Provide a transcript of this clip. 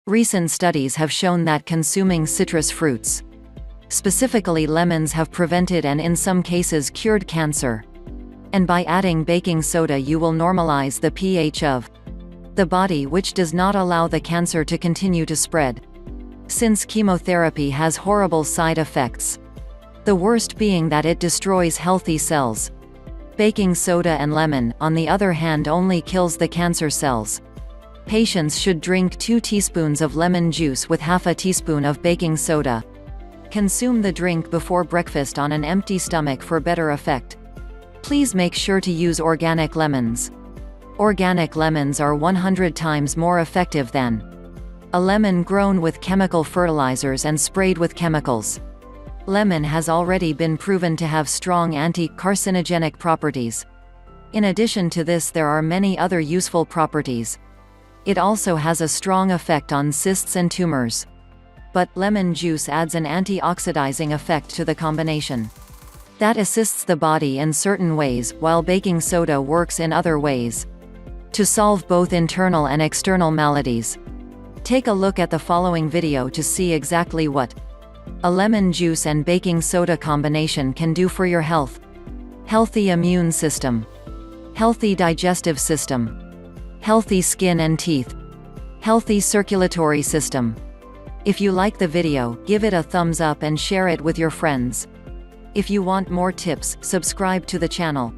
Recent studies have shown that consuming citrus fruits, specifically lemons, have prevented and in some cases cured cancer. And by adding baking soda you will normalize the pH of the body, which does not allow the cancer to continue to spread. Since chemotherapy has horrible side effects, the worst being that it destroys healthy cells, baking soda and lemon, on the other hand, only kills the cancer cells. Patients should drink 2 teaspoons of lemon juice with half a teaspoon of baking soda. Consume the drink before breakfast on an empty stomach for better effect. Please make sure to use organic lemons. Organic lemons are 100 times more effective than a lemon grown with chemical fertilizers and sprayed with chemicals. Lemon has already been proven to have strong anti-carcinogenic properties. In addition to this, there are many other useful properties. It also has a strong effect on cysts and tumors. But lemon juice adds an antioxidizing effect to the combination that assists the body in certain ways, while baking soda works in other ways to solve both internal and external maladies. Take a look at the following video to see exactly what a lemon juice and baking soda combination can do for your health. Healthy immune system, healthy digestive system, healthy skin and teeth, healthy circulatory system. If you like the video, give it a thumbs up and share it with your friends. If you want more tips, subscribe to the channel.